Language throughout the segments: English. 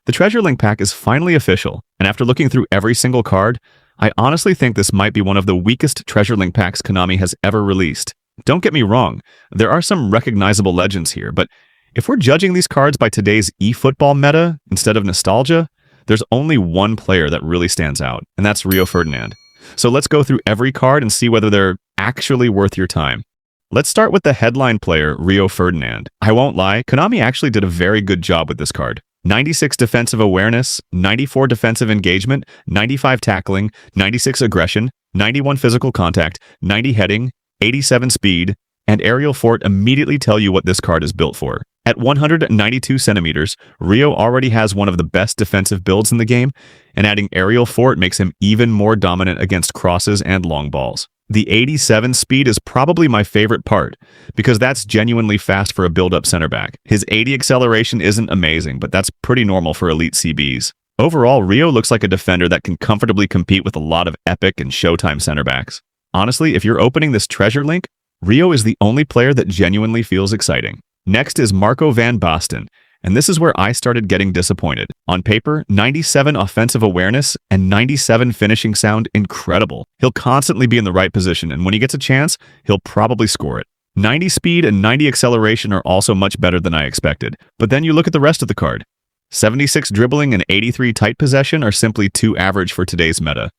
The Treasure Link pack is finally official, and after looking through every single card, I honestly think this might be one of the weakest Treasure Link packs Konami has ever released. Don't get me wrong, there are some recognizable legends here, but if we're judging these cards by today's eFootball meta instead of nostalgia, there's only one player that really stands out, and that's Rio Ferdinand. So let's go through every card and see whether they're actually worth your time. Let's start with the headline player, Rio Ferdinand. I won't lie, Konami actually did a very good job with this card. 96 defensive awareness, 94 defensive engagement, 95 tackling, 96 aggression, 91 physical contact, 90 heading, 87 speed, and aerial fort immediately tell you what this card is built for. At 192 centimeters, Rio already has one of the best defensive builds in the game, and adding aerial fort makes him even more dominant against crosses and long balls. The 87 speed is probably my favorite part, because that's genuinely fast for a build-up center back. His 80 acceleration isn't amazing, but that's pretty normal for elite CBs. Overall, Rio looks like a defender that can comfortably compete with a lot of epic and showtime center backs. Honestly, if you're opening this Treasure Link, Rio is the only player that genuinely feels exciting. Next is Marco van Basten, and this is where I started getting disappointed. On paper, 97 offensive awareness and 97 finishing sound incredible. He'll constantly be in the right position, and when he gets a chance, he'll probably score it. 90 speed and 90 acceleration are also much better than I expected, but then you look at the rest of the card. 76 dribbling and 83 tight possession are simply too average for today's meta.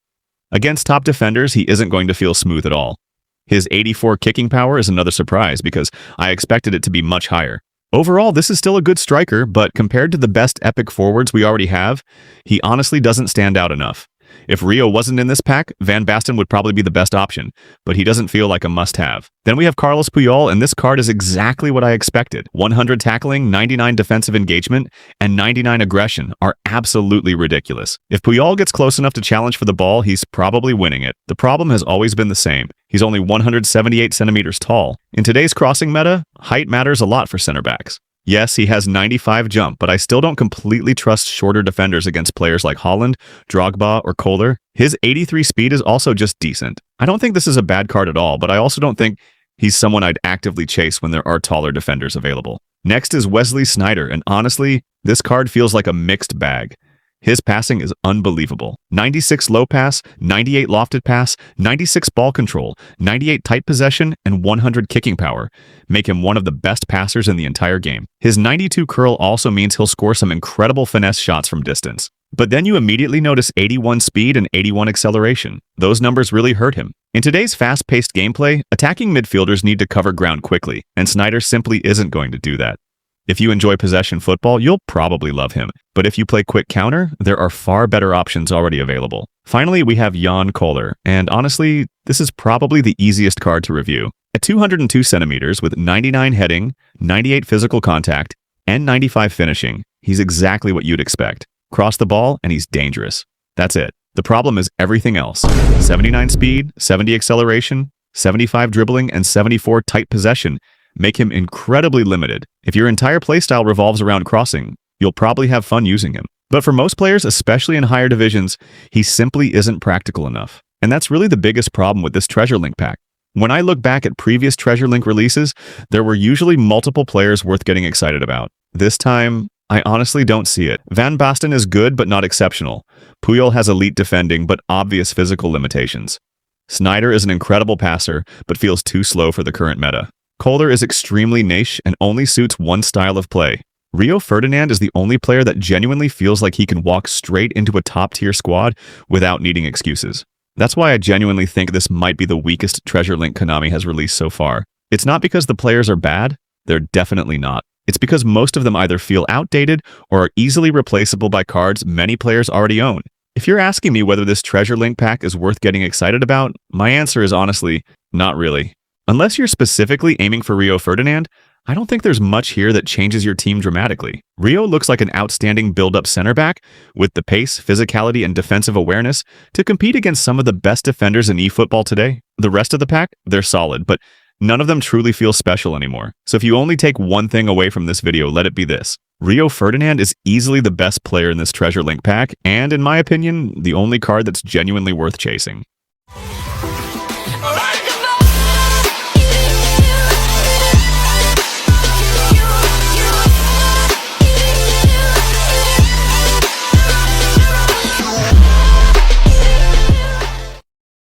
Against top defenders, he isn't going to feel smooth at all. His 84 kicking power is another surprise because I expected it to be much higher. Overall, this is still a good striker, but compared to the best epic forwards we already have, he honestly doesn't stand out enough. If Rio wasn't in this pack, Van Basten would probably be the best option, but he doesn't feel like a must-have. Then we have Carlos Puyol, and this card is exactly what I expected. 100 tackling, 99 defensive engagement, and 99 aggression are absolutely ridiculous. If Puyol gets close enough to challenge for the ball, he's probably winning it. The problem has always been the same. He's only 178 centimeters tall. In today's crossing meta, height matters a lot for center backs. Yes, he has 95 jump, but I still don't completely trust shorter defenders against players like Holland, Drogba, or Kohler. His 83 speed is also just decent. I don't think this is a bad card at all, but I also don't think he's someone I'd actively chase when there are taller defenders available. Next is Wesley Sneijder, and honestly, this card feels like a mixed bag. His passing is unbelievable. 96 low pass, 98 lofted pass, 96 ball control, 98 tight possession, and 100 kicking power make him one of the best passers in the entire game. His 92 curl also means he'll score some incredible finesse shots from distance. But then you immediately notice 81 speed and 81 acceleration. Those numbers really hurt him. In today's fast-paced gameplay, attacking midfielders need to cover ground quickly, and Sneijder simply isn't going to do that. If you enjoy possession football, you'll probably love him. But if you play quick counter, there are far better options already available. Finally, we have Kohler, and honestly, this is probably the easiest card to review. At 202 centimeters with 99 heading, 98 physical contact, and 95 finishing, he's exactly what you'd expect. Cross the ball, and he's dangerous. That's it. The problem is everything else. 79 speed, 70 acceleration, 75 dribbling, and 74 tight possession make him incredibly limited. If your entire playstyle revolves around crossing, you'll probably have fun using him. But for most players, especially in higher divisions, he simply isn't practical enough. And that's really the biggest problem with this Treasure Link pack. When I look back at previous Treasure Link releases, there were usually multiple players worth getting excited about. This time, I honestly don't see it. Van Basten is good but not exceptional. Puyol has elite defending but obvious physical limitations. Sneijder is an incredible passer but feels too slow for the current meta. Kohler is extremely niche and only suits one style of play. Rio Ferdinand is the only player that genuinely feels like he can walk straight into a top-tier squad without needing excuses. That's why I genuinely think this might be the weakest Treasure Link Konami has released so far. It's not because the players are bad, they're definitely not. It's because most of them either feel outdated or are easily replaceable by cards many players already own. If you're asking me whether this Treasure Link pack is worth getting excited about, my answer is honestly, not really. Unless you're specifically aiming for Rio Ferdinand, I don't think there's much here that changes your team dramatically. Rio looks like an outstanding build-up center back with the pace, physicality, and defensive awareness to compete against some of the best defenders in eFootball today. The rest of the pack, they're solid, but none of them truly feel special anymore. So if you only take one thing away from this video, let it be this. Rio Ferdinand is easily the best player in this Treasure Link pack, and in my opinion, the only card that's genuinely worth chasing.